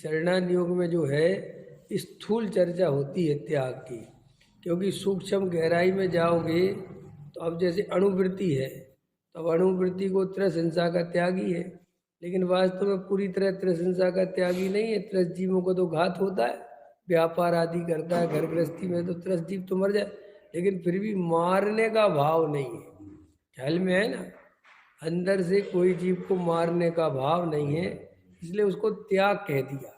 चरणान योग में जो है स्थूल चर्चा होती है त्याग की, क्योंकि सूक्ष्म गहराई में जाओगे तो अब जैसे अणुवृत्ति है, तो अब अणुवृत्ति को त्रस हिंसा का त्यागी है, लेकिन वास्तव में पूरी तरह त्रस हिंसा का त्यागी नहीं है। त्रस जीवों को तो घात होता है, व्यापार आदि करता है, घर गृहस्थी में तो त्रस जीव तो मर जाए, लेकिन फिर भी मारने का भाव नहीं है। ख्याल में है ना, अंदर से कोई जीव को मारने का भाव नहीं है, इसलिए उसको त्याग कह दिया।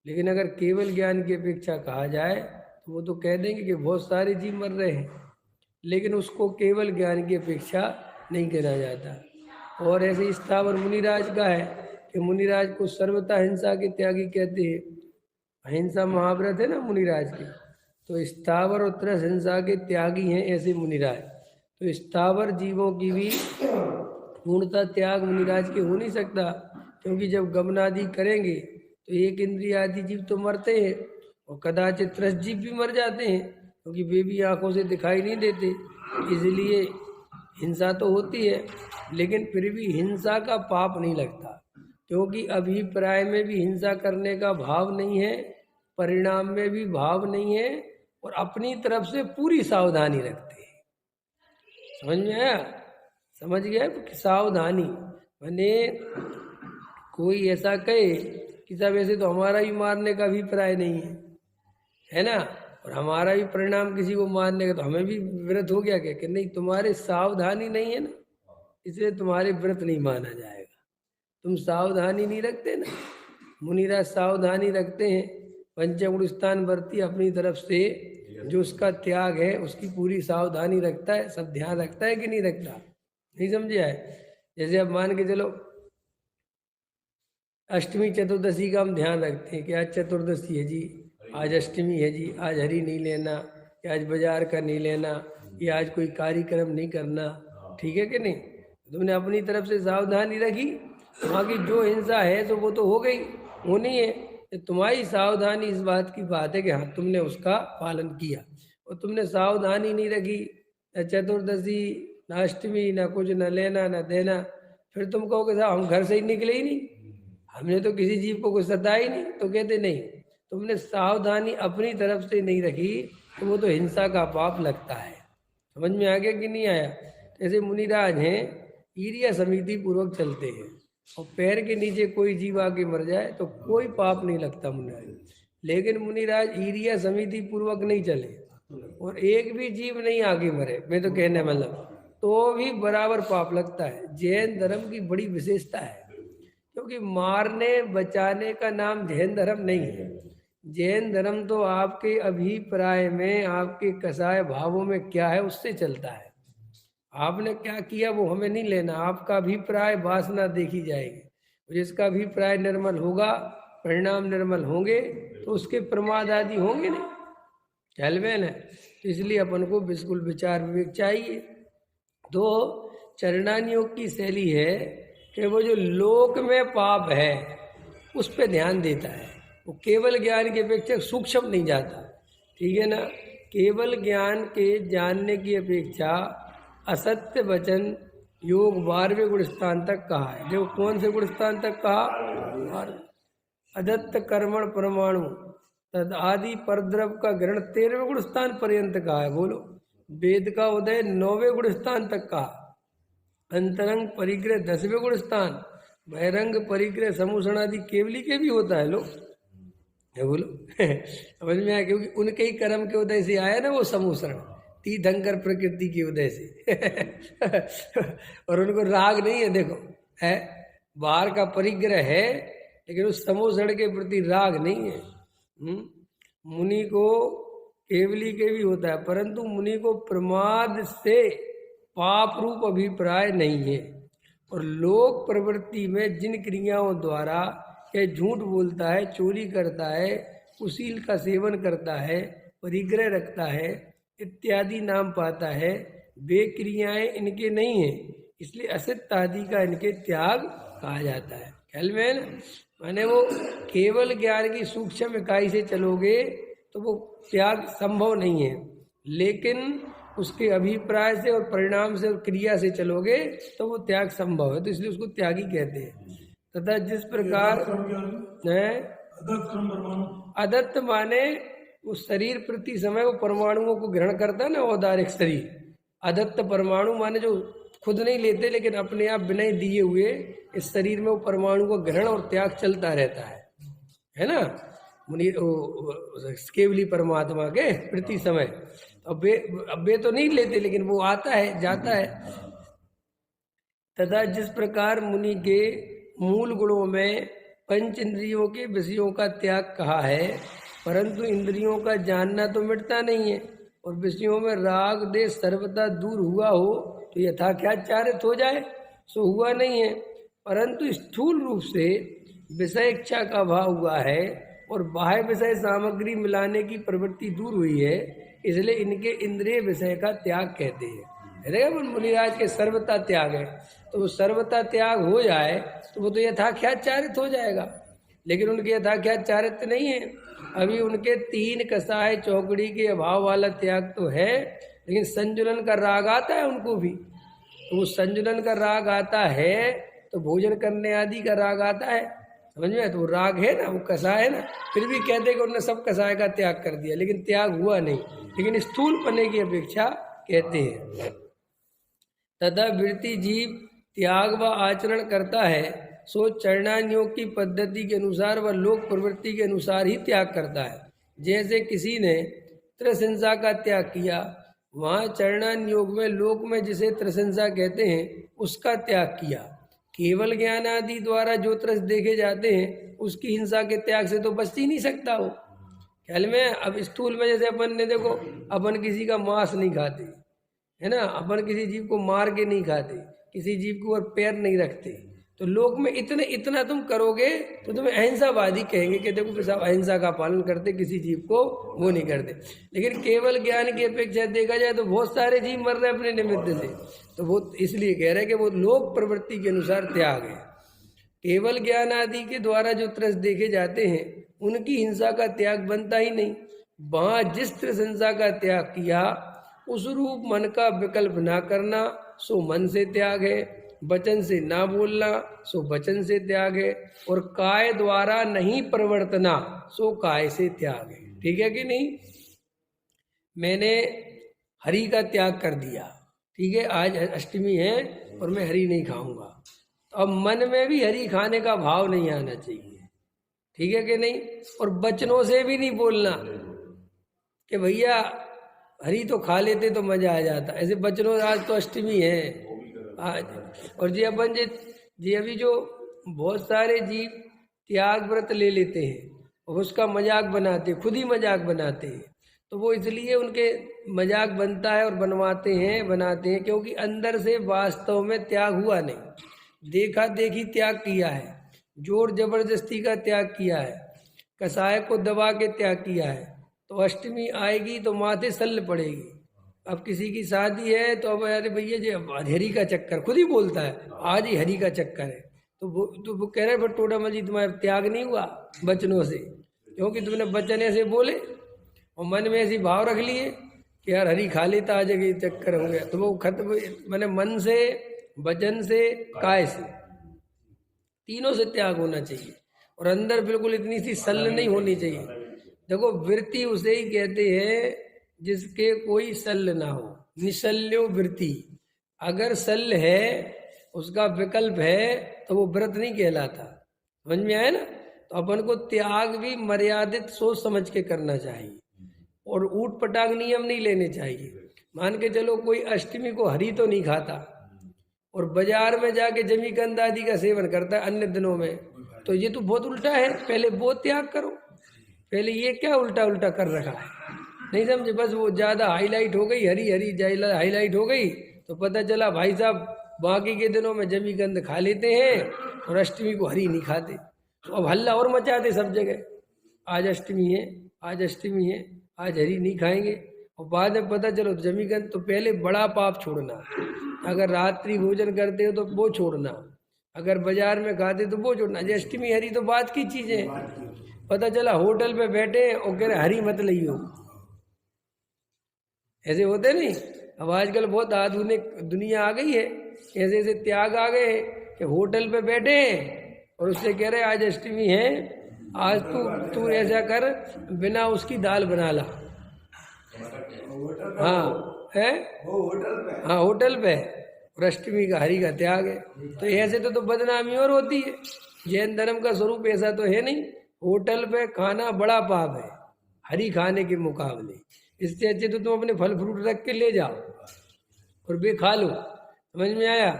लेकिन अगर केवल ज्ञान की अपेक्षा कहा जाए तो वो तो कह देंगे कि बहुत सारे जीव मर रहे हैं, लेकिन उसको केवल ज्ञान की अपेक्षा नहीं कहना जाता। और ऐसे स्थावर मुनिराज का है कि मुनिराज को सर्वथा हिंसा के त्यागी कहते हैं। अहिंसा महाव्रत है ना मुनिराज की, तो स्थावर और त्रस हिंसा के त्यागी हैं ऐसे मुनिराज। तो स्थावर जीवों की भी पूर्णतः त्याग मुनिराज के हो नहीं सकता, क्योंकि जब गमनादि करेंगे तो एक इंद्रिय आदि जीव तो मरते हैं, और कदाचित त्रस जीव भी मर जाते हैं, क्योंकि वे भी आंखों से दिखाई नहीं देते, इसलिए हिंसा तो होती है, लेकिन फिर भी हिंसा का पाप नहीं लगता, क्योंकि अभिप्राय में भी हिंसा करने का भाव नहीं है, परिणाम में भी भाव नहीं है, और अपनी तरफ से पूरी सावधानी रखते हैं। समझ में आया? समझ गया? सावधानी मैंने कोई ऐसा कहे कि साहब ऐसे तो हमारा भी मारने का अभिप्राय नहीं है ना, और हमारा भी परिणाम किसी को मारने का, तो हमें भी व्रत हो गया क्या? कि नहीं, तुम्हारे सावधानी नहीं है ना, इसलिए तुम्हारे व्रत नहीं माना जाएगा। तुम सावधानी नहीं रखते ना, मुनिराज सावधानी रखते हैं, पंचगुण स्थान वर्ती अपनी तरफ से जो उसका त्याग है उसकी पूरी सावधानी रखता है, सब ध्यान रखता है कि नहीं रखता? नहीं समझे है? जैसे अब मान के चलो अष्टमी चतुर्दशी का हम ध्यान रखते हैं कि आज चतुर्दशी है जी, आज अष्टमी है जी, आज हरी नहीं लेना, कि आज बाजार का नहीं लेना, या आज कोई कार्यक्रम नहीं करना, ठीक है कि नहीं? तुमने अपनी तरफ से सावधानी रखी, वहाँ की जो हिंसा है तो वो तो हो गई, होनी है। तो तुम्हारी सावधानी इस बात की बात है कि हाँ तुमने उसका पालन किया, और तुमने सावधानी नहीं रखी, न चतुर्दशी न अष्टमी, न कुछ न लेना न देना, फिर तुम कहोगे साहब हम घर से ही निकले ही नहीं, हमने तो किसी जीव को कुछ सताया ही नहीं, तो कहते नहीं, तुमने सावधानी अपनी तरफ से नहीं रखी तो वो तो हिंसा का पाप लगता है। समझ में आ गया कि नहीं आया? जैसे मुनिराज हैं, ईर्ष्या समिति पूर्वक चलते हैं, और पैर के नीचे कोई जीव आके मर जाए तो कोई पाप नहीं लगता मुनिराज, लेकिन मुनिराज ईर्ष्या समिति पूर्वक नहीं चले और एक भी जीव नहीं आगे मरे, मैं तो कहने मतलब, तो भी बराबर पाप लगता है। जैन धर्म की बड़ी विशेषता है, क्योंकि मारने बचाने का नाम जैन धर्म नहीं है। जैन धर्म तो आपके अभिप्राय में, आपके कसाय भावों में क्या है उससे चलता है। आपने क्या किया वो हमें नहीं लेना, आपका अभिप्राय वासना देखी जाएगी। जिसका अभिप्राय निर्मल होगा, परिणाम निर्मल होंगे, तो उसके प्रमाद आदि होंगे नहीं। ख्याल में है? तो इसलिए अपन को बिल्कुल विचार विवेक चाहिए। तो चरणान योग की शैली है कि वो जो लोक में पाप है उस पर ध्यान देता है, वो केवल ज्ञान की अपेक्षा सूक्ष्म नहीं जाता, ठीक है ना? केवल ज्ञान के जानने की अपेक्षा असत्य वचन योग 12वें गुण स्थान तक कहा है। देखो कौन से गुण स्थान तक कहा? अदत्त कर्मण परमाणु तद आदि परद्रव का ग्रहण 13वें गुण स्थान पर्यंत कहा है। बोलो, वेद का उदय 9वें गुण स्थान तक कहा, अंतरंग परिग्रह 10वें गुण स्थान, बहिरंग परिग्रह समूषण आदि केवली के भी होता है। लो है, बोलो समझ में आया? क्योंकि उनके ही कर्म के उदय से आया ना वो समूषण, तीर्थंकर प्रकृति के उदय से और उनको राग नहीं है, देखो है बाहर का परिग्रह है, लेकिन उस समूषण के प्रति राग नहीं है। मुनि को केवली के भी होता है, परंतु मुनि को प्रमाद से पाप रूप अभिप्राय नहीं है। और लोक प्रवृत्ति में जिन क्रियाओं द्वारा यह झूठ बोलता है, चोरी करता है, कुशील का सेवन करता है, परिग्रह रखता है इत्यादि नाम पाता है, वे क्रियाएं इनके नहीं है, इसलिए असत्य आदि का इनके त्याग कहा जाता है। ख्याल में है ना? माने वो केवल ज्ञान की सूक्ष्म इकाई से चलोगे तो वो त्याग संभव नहीं है, लेकिन उसके अभिप्राय से और परिणाम से और क्रिया से चलोगे तो वो त्याग संभव है, तो इसलिए उसको त्यागी कहते हैं। तथा जिस प्रकार है अदत्त माने वो शरीर प्रति समय वो परमाणुओं को ग्रहण करता है ना, औदारिक शरीर। अदत्त परमाणु माने जो खुद नहीं लेते लेकिन अपने आप बिना दिए हुए इस शरीर में वो परमाणु को ग्रहण और त्याग चलता रहता है ना। मुनि केवली परमात्मा के प्रति समय अब वे तो नहीं लेते लेकिन वो आता है जाता है। तथा जिस प्रकार मुनि के मूल गुणों में पंच इंद्रियों के विषयों का त्याग कहा है, परंतु इंद्रियों का जानना तो मिटता नहीं है और विषयों में राग देश सर्वथा दूर हुआ हो तो यथाख्याचारित हो जाए, सो हुआ नहीं है। परंतु स्थूल रूप से विषय इच्छा का अभाव हुआ है और बाह्य विषय सामग्री मिलाने की प्रवृत्ति दूर हुई है, इसलिए इनके इंद्रिय विषय का त्याग कहते हैं। मुनिराज के सर्वता त्याग है, तो वो सर्वता त्याग हो जाए तो वो तो यथाख्याचारित हो जाएगा, लेकिन उनके यथाख्याचारित नहीं है। अभी उनके 3 कसाय चौकड़ी के अभाव वाला त्याग तो है, लेकिन संजुलन का राग आता है उनको भी। तो वो संजुलन का राग आता है तो भोजन करने आदि का राग आता है, समझ में। तो वो राग है ना, वो कसाय है ना, फिर भी कहते कि उन्होंने सब कसाय का त्याग कर दिया, लेकिन त्याग हुआ नहीं, लेकिन स्थूल पने की अपेक्षा कहते हैं। तथा वृत्ति जीव त्याग व आचरण करता है, सो चरणान्योग की पद्धति के अनुसार व लोक प्रवृत्ति के अनुसार ही त्याग करता है। जैसे किसी ने त्रिसंसा का त्याग किया, वहाँ चरणान्योग में लोक में जिसे त्रिसंसा कहते हैं उसका त्याग किया। केवल ज्ञान आदि द्वारा जो त्रस देखे जाते हैं उसकी हिंसा के त्याग से तो बच ही नहीं सकता हो। ख्याल में अब स्थूल में जैसे अपन ने देखो, अपन किसी का मांस नहीं खाते है ना, अपन किसी जीव को मार के नहीं खाते, किसी जीव के ऊपर पैर नहीं रखते। तो लोक में इतना तुम करोगे तो तुम्हें अहिंसावादी कहेंगे कि देखो साहब अहिंसा का पालन करते, किसी जीव को वो नहीं करते। लेकिन केवल ज्ञान की अपेक्षा देखा जाए तो बहुत सारे जीव मर रहे हैं अपने निमित्त से, तो वो इसलिए कह रहे हैं कि वो लोक प्रवृत्ति के अनुसार त्याग है। केवल ज्ञान आदि के द्वारा जो त्रस देखे जाते हैं उनकी हिंसा का त्याग बनता ही नहीं। वहाँ जिस त्रिसंसा का त्याग किया उस रूप मन का विकल्प ना करना सो मन से त्याग है, वचन से ना बोलना सो वचन से त्याग है, और काय द्वारा नहीं प्रवर्तना सो काय से त्याग है। ठीक है कि नहीं। मैंने हरि का त्याग कर दिया, ठीक है, आज अष्टमी है और मैं हरि नहीं खाऊंगा, तो अब मन में भी हरि खाने का भाव नहीं आना चाहिए, ठीक है कि नहीं। और बचनों से भी नहीं बोलना कि भैया हरी तो खा लेते तो मजा आ जाता, ऐसे बचनों आज तो अष्टमी है आज। और जी अपन जी अभी जो बहुत सारे जीव त्याग व्रत ले लेते हैं और उसका मजाक बनाते, खुद ही मजाक बनाते हैं, तो वो इसलिए उनके मजाक बनता है और बनाते हैं क्योंकि अंदर से वास्तव में त्याग हुआ नहीं। देखा देखी त्याग किया है, जोर जबरदस्ती का त्याग किया है, कसाय को दबा के त्याग किया है। तो अष्टमी आएगी तो माथे सल्ल पड़ेगी। अब किसी की शादी है तो अब अरे भैया जी हरी का चक्कर, खुद ही बोलता है आज ही हरी का चक्कर है, तो वो कह रहे हैं टोडा मजी तुम्हारा त्याग नहीं हुआ बचनों से, क्योंकि तुमने बचन ऐसे बोले और मन में ऐसी भाव रख लिए कि यार हरी खा लेता आज ये चक्कर हो गया, तो वो खत्म। मैंने मन से, वचन से, काय से, तीनों से त्याग होना चाहिए और अंदर बिल्कुल इतनी सी सल्ल नहीं होनी चाहिए। देखो वृत्ति उसे ही कहते हैं जिसके कोई सल्ल ना हो, निशल्यो वृत्ति। अगर सल्ल है, उसका विकल्प है, तो वो व्रत नहीं कहलाता। समझ में आया ना। तो अपन को त्याग भी मर्यादित सोच समझ के करना चाहिए और ऊट पटांग नियम नहीं लेने चाहिए। मान के चलो कोई अष्टमी को हरी तो नहीं खाता और बाजार में जाके जमीकंद आदि का सेवन करता है अन्य दिनों में, तो ये तो बहुत उल्टा है। पहले वो त्याग करो, पहले ये क्या उल्टा उल्टा कर रखा है, नहीं समझे। बस वो ज़्यादा हाईलाइट हो गई, हरी हरी हाईलाइट हो गई, तो पता चला भाई साहब बाकी के दिनों में जमीकंद खा लेते हैं और अष्टमी को हरी नहीं खाते। तो अब हल्ला और मचाते सब जगह, आज अष्टमी है, आज अष्टमी है, आज हरी नहीं खाएंगे। और बाद में पता चलो जमीकंद, तो पहले बड़ा पाप छोड़ना, अगर रात्रि भोजन करते हो तो वो छोड़ना, अगर बाजार में खाते तो वो छोड़ना। अष्टमी हरी तो बात की चीज़ है। पता चला होटल पे बैठे और कह रहे हरी मत लियो, ऐसे होते नहीं। अब आजकल बहुत आधुनिक दुनिया आ गई है, ऐसे ऐसे त्याग आ गए कि होटल पे बैठे और उससे कह रहे आज अष्टमी है आज तू ऐसा कर, बिना उसकी दाल बना ला। हाँ है, हाँ होटल पे, और अष्टमी का हरि का त्याग है। तो ऐसे तो बदनामी और होती है। जैन धर्म का स्वरूप ऐसा तो है नहीं। होटल पे खाना बड़ा पाप है हरि खाने के मुकाबले। इससे अच्छे तो तुम अपने फल फ्रूट रख के ले जाओ और बे खा लो। समझ में आया?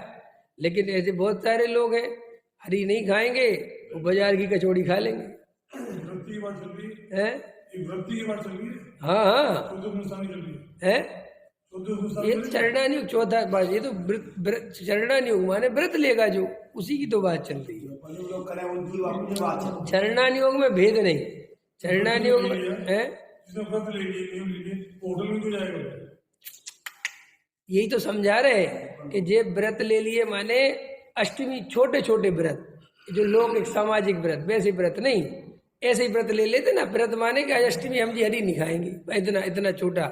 लेकिन ऐसे बहुत सारे लोग हैं, हरी नहीं खाएंगे वो बाजार की कचौड़ी खा लेंगे। हैं? हाँ हाँ है, ये चरणानी योग चौथा बात। ये तो चरणानी योग माने व्रत लेगा जो, उसी की तो बात चल रही है। चरणानी योग में भेद नहीं। चरणानी योग में है, यही तो समझा रहे हैं कि जे व्रत ले लिए माने अष्टमी छोटे छोटे व्रत, जो लोग एक सामाजिक व्रत, वैसे व्रत नहीं। ऐसे ही व्रत ले लेते ना, व्रत माने कि आज अष्टमी हम जी हरी नहीं खाएंगे, इतना इतना छोटा।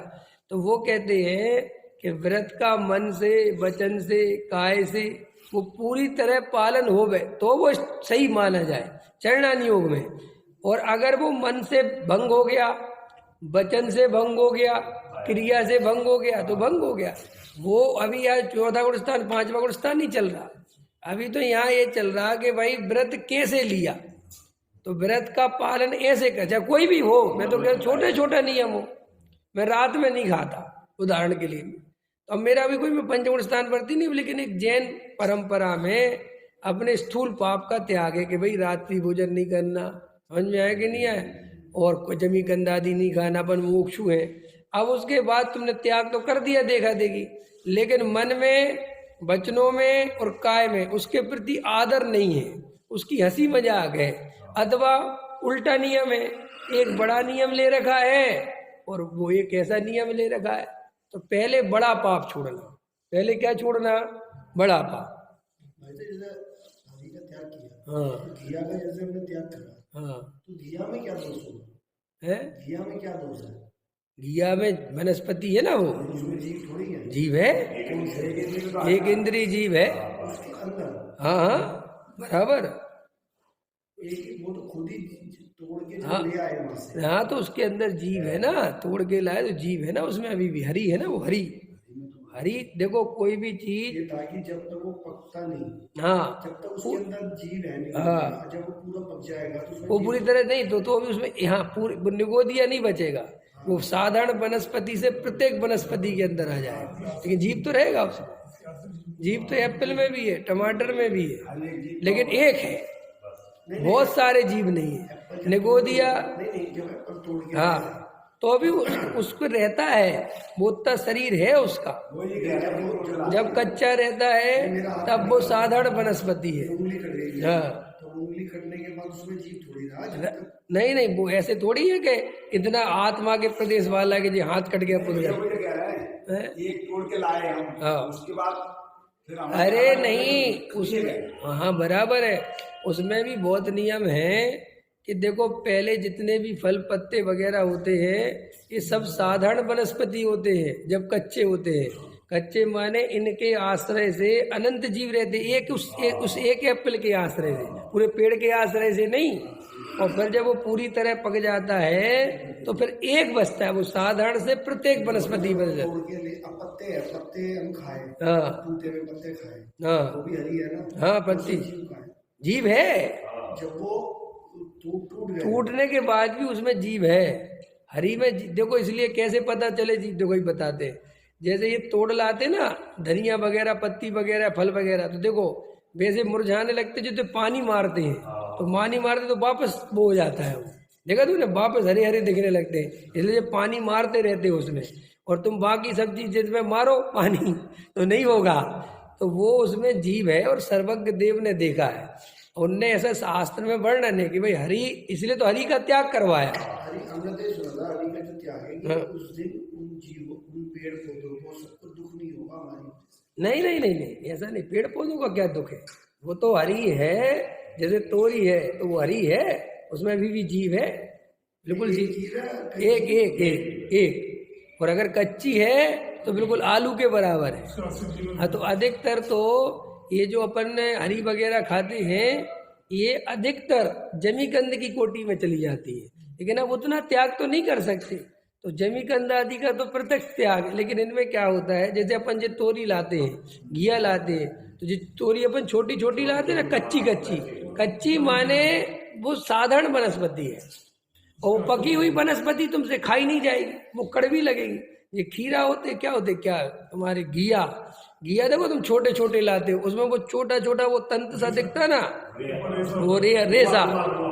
तो वो कहते हैं कि व्रत का मन से, वचन से, काय से वो पूरी तरह पालन हो गए तो वो सही माना जाए चरणानी योग में। और अगर वो मन से भंग हो गया, वचन से भंग हो गया, क्रिया से भंग हो गया, तो भंग हो गया। वो अभी आज चौथा गुण स्थान, पांचवा गुण स्थान नहीं चल रहा। अभी तो यहाँ ये चल रहा कि भाई व्रत कैसे लिया, तो व्रत का पालन ऐसे कर, चाहे कोई भी हो। मैं तो कह छोटे छोटा नियम हो, मैं रात में नहीं खाता उदाहरण के लिए। तो अब मेरा भी कोई, मैं पंचगुण स्थान वर्ती नहीं, लेकिन एक जैन परंपरा में अपने स्थूल पाप का त्याग है कि भाई रात्रि भोजन नहीं करना। समझ में आया कि नहीं आया? और जमी कंदादी नहीं खाना, अपन मोक्षु है। अब उसके बाद तुमने त्याग तो कर दिया देखा देखी, लेकिन मन में, वचनों में और काय में उसके प्रति आदर नहीं है, उसकी हंसी मजाक है, अथवा उल्टा नियम है। एक बड़ा नियम ले रखा है और वो एक ऐसा नियम ले रखा है। तो पहले बड़ा पाप छोड़ना। पहले क्या छोड़ना? बड़ा पाप। हाँ घिया का जैसे हमने त्याग करा, हाँ, तो घिया में क्या दोष है? घिया में क्या दोष है? घिया में वनस्पति है ना, वो उसमें जीव थोड़ी है। जीव है, एक इंद्रिय जीव है। हाँ हाँ बराबर। वो तो खुद ही तोड़ के हाँ ले आए वहां से। हाँ, तो उसके अंदर जीव है ना, तोड़ के लाए तो जीव है ना उसमें। अभी भी हरी है ना, वो हरी। हरी देखो कोई भी चीज, ताकि जब तक वो पकता नहीं, हाँ जब तक उसके अंदर जीव है नहीं, हाँ, जब वो पूरा पक जाएगा तो वो पूरी तरह नहीं तो अभी उसमें यहाँ पूरी निगोदिया नहीं बचेगा। वो साधारण वनस्पति से प्रत्येक वनस्पति के अंदर आ जाएगा, लेकिन जीव तो रहेगा उसमें। जीव तो एप्पल में भी है, टमाटर में भी है, लेकिन एक है, बहुत सारे जीव नहीं है। निगोदिया हाँ, तो अभी उसको रहता है, वो उतना शरीर है उसका। जब कच्चा रहता है तब वो साधारण वनस्पति है। हाँ उंगली कटने के बाद उसमें जीव थोड़ी रहा। नहीं नहीं, वो ऐसे थोड़ी है कि इतना आत्मा के प्रदेश वाला के जो हाथ कट गया पुल गया, एक तोड़ के लाए हम। हाँ उसके बाद अरे नहीं, उसमें हाँ बराबर है, उसमें भी बहुत नियम है कि देखो पहले जितने भी फल पत्ते वगैरह होते हैं ये सब साधारण वनस्पति होते हैं जब कच्चे होते हैं। कच्चे माने इनके आश्रय से अनंत जीव रहते, उस एक एप्पल के आश्रय से, पूरे पेड़ के आश्रय से नहीं। और फिर जब वो पूरी तरह पक जाता है तो फिर एक बचता है, वो साधारण से प्रत्येक वनस्पति बच जाता है। पत्ते हम खाए, हाँ पत्ते खाए, हाँ वो भी हरी है ना। हाँ, पत्ती जीव है। जब वो टूटने के बाद भी उसमें जीव है। हरी में देखो, इसलिए कैसे पता चले जीव, देखो ही बताते हैं। जैसे ये तोड़ लाते ना धनिया वगैरह, पत्ती वगैरह, फल वगैरह, तो देखो वैसे मुरझाने लगते, जो तो पानी मारते हैं तो पानी मारते तो वापस वो हो जाता है। वो देखा तुमने, वापस हरे हरे दिखने लगते हैं, इसलिए पानी मारते रहते हो उसमें। और तुम बाकी सब चीज जिसमें मारो पानी तो नहीं होगा, तो वो उसमें जीव है। और सर्वज्ञ देव ने देखा है, उनने ऐसा शास्त्र में वर्णन है कि भाई हरि, इसलिए तो हरि का त्याग करवाया। हरि का जो त्याग है कि उस दिन उन जीवों, उन पेड़ पौधों को सबको दुख नहीं होगा हमारी। नहीं नहीं नहीं नहीं, ऐसा नहीं, पेड़ पौधों का क्या दुख है, वो तो हरि है। जैसे तोरी है तो वो हरि है, उसमें भी जीव है, बिल्कुल जीव, एक एक एक एक। और अगर कच्ची है तो बिल्कुल आलू के बराबर है। हाँ, तो अधिकतर तो ये जो अपन हरी वगैरह खाते हैं ये अधिकतर जमीकंद की कोटि में चली जाती है, लेकिन अब उतना त्याग तो नहीं कर सकते। तो जमीकंद आदि का तो प्रत्यक्ष त्याग है, लेकिन इनमें क्या होता है, जैसे अपन जो तोरी लाते हैं, घिया लाते हैं, तो जो तोरी अपन छोटी छोटी लाते हैं ना, कच्ची कच्ची, कच्ची माने वो साधारण वनस्पति है, और वो पकी हुई वनस्पति तुमसे खाई नहीं जाएगी, वो कड़वी लगेगी। ये खीरा होते क्या होते, क्या तुम्हारे घिया, घिया देखो तुम छोटे छोटे लाते हो, उसमें वो छोटा छोटा वो तंत्र सा दिखता ना, वो रेसा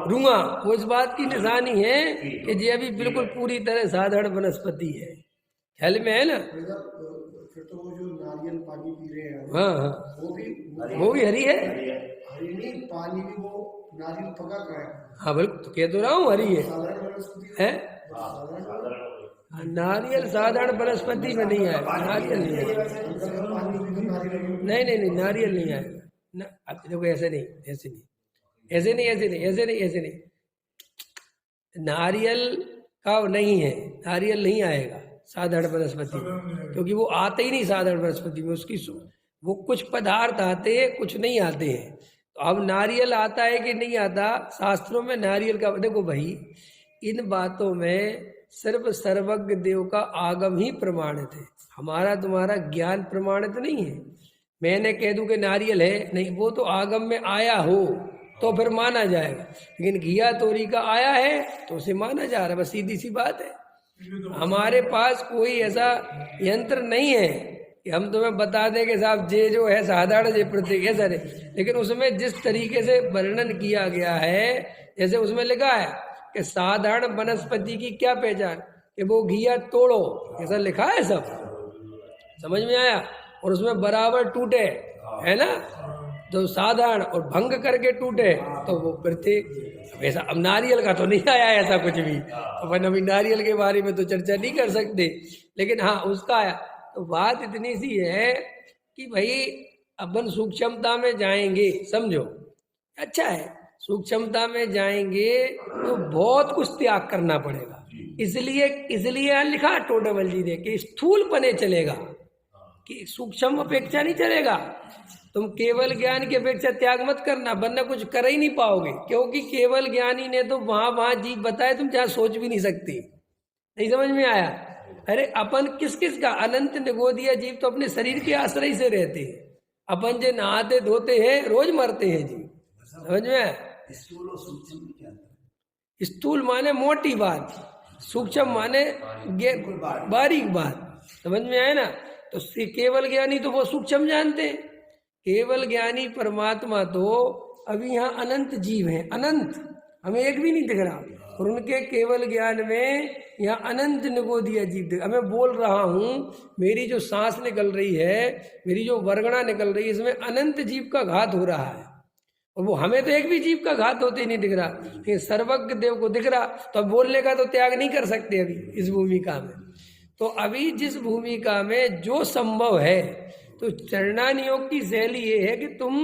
रुआ, वो इस बात की निशानी है कि ये अभी बिल्कुल पूरी तरह साधारण वनस्पति है। ख्याल में है ना? फिर तो वो जो नारियल पानी पी रहे हैं, हाँ हाँ, वो भी हरी है। हरी नहीं, पानी भी वो नारियल पका का है। हाँ बिल्कुल, तो कह तो रहा हूँ हरी है। साधारण वनस्पति है साधारण नारियल साधारण वनस्पति में नहीं आएगा, नारियल नहीं आएगा। पानी भी तो नारियल नहीं नहीं नहीं, नारियल नहीं आएगा ना। अब देखो ऐसे नहीं, ऐसे नहीं, ऐसे नहीं, ऐसे नहीं, ऐसे नहीं, ऐसे नहीं, नारियल का नहीं है, नारियल नहीं आएगा साधारण वनस्पति में, क्योंकि वो आते ही नहीं साधारण वनस्पति में। उसकी वो कुछ पदार्थ आते हैं, कुछ नहीं आते हैं। तो अब नारियल आता है कि नहीं आता, शास्त्रों में नारियल का, देखो भाई इन बातों में सिर्फ सर्वज्ञ देव का आगम ही प्रमाणित है, हमारा तुम्हारा ज्ञान प्रमाणित नहीं है। मैंने कह दूं कि नारियल है, नहीं, वो तो आगम में आया हो तो फिर माना जाएगा, लेकिन घिया तोरी का आया है तो उसे माना जा रहा है, बस सीधी सी बात है। हमारे पास कोई ऐसा यंत्र नहीं है कि हम तुम्हें बता दें कि साहब ये जो है साधारण ये प्रतीक है सर, लेकिन उसमें जिस तरीके से वर्णन किया गया है, जैसे उसमें लिखा है कि साधारण वनस्पति की क्या पहचान, कि वो घिया तोड़ो, ऐसा लिखा है, सब समझ में आया, और उसमें बराबर टूटे, है ना, तो साधारण और भंग करके टूटे तो वो प्रतीक। ऐसा अब नारियल का तो नहीं आया ऐसा कुछ भी, तो अपन अभी नारियल के बारे में तो चर्चा नहीं कर सकते, लेकिन हाँ उसका आया। तो बात इतनी सी है कि भाई अपन सूक्ष्मता में जाएंगे, समझो, अच्छा है, सूक्ष्मता में जाएंगे तो बहुत कुछ त्याग करना पड़ेगा। इसलिए यहाँ लिखा टोडामल जी ने कि स्थूल पने चलेगा, कि सूक्ष्म अपेक्षा नहीं चलेगा। तुम केवल ज्ञान की अपेक्षा त्याग मत करना, वरना कुछ कर ही नहीं पाओगे, क्योंकि केवल ज्ञानी ने तो वहां जीव बताए तुम जहाँ सोच भी नहीं सकते। नहीं समझ में आया? अरे अपन किस किस का, अनंत निगोदिया जीव तो अपने शरीर के आश्रय से रहते हैं। अपन जो नहाते धोते हैं रोज मरते हैं जीव, समझ में आया? स्थूल माने मोटी बात, सूक्ष्म माने बारीक बात, समझ में आया ना? तो केवल ज्ञानी तो वो सूक्ष्म जानते हैं, केवल ज्ञानी परमात्मा तो अभी यहाँ अनंत जीव हैं, अनंत, हमें एक भी नहीं दिख रहा, और उनके केवल ज्ञान में यहाँ अनंत निगोदिया जीव दिख। मैं बोल रहा हूँ, मेरी जो सांस निकल रही है, मेरी जो वर्गणा निकल रही है, इसमें अनंत जीव का घात हो रहा है, और वो हमें तो एक भी जीव का घात होते ही नहीं दिख रहा, लेकिन सर्वज्ञ देव को दिख रहा। तो अब बोलने का तो त्याग नहीं कर सकते अभी इस भूमिका में। तो अभी जिस भूमिका में जो संभव है, तो चरणान योग की शैली ये है कि तुम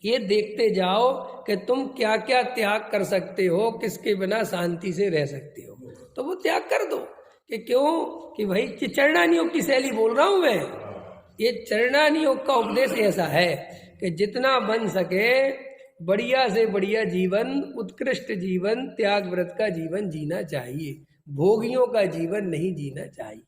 ये देखते जाओ कि तुम क्या क्या त्याग कर सकते हो, किसके बिना शांति से रह सकते हो, तो वो त्याग कर दो। कि क्यों? कि भाई चरणान योग की शैली बोल रहा हूं मैं। ये चरणान योग का उपदेश ऐसा है कि जितना बन सके बढ़िया से बढ़िया जीवन, उत्कृष्ट जीवन, त्याग व्रत का जीवन जीना चाहिए, भोगियों का जीवन नहीं जीना चाहिए।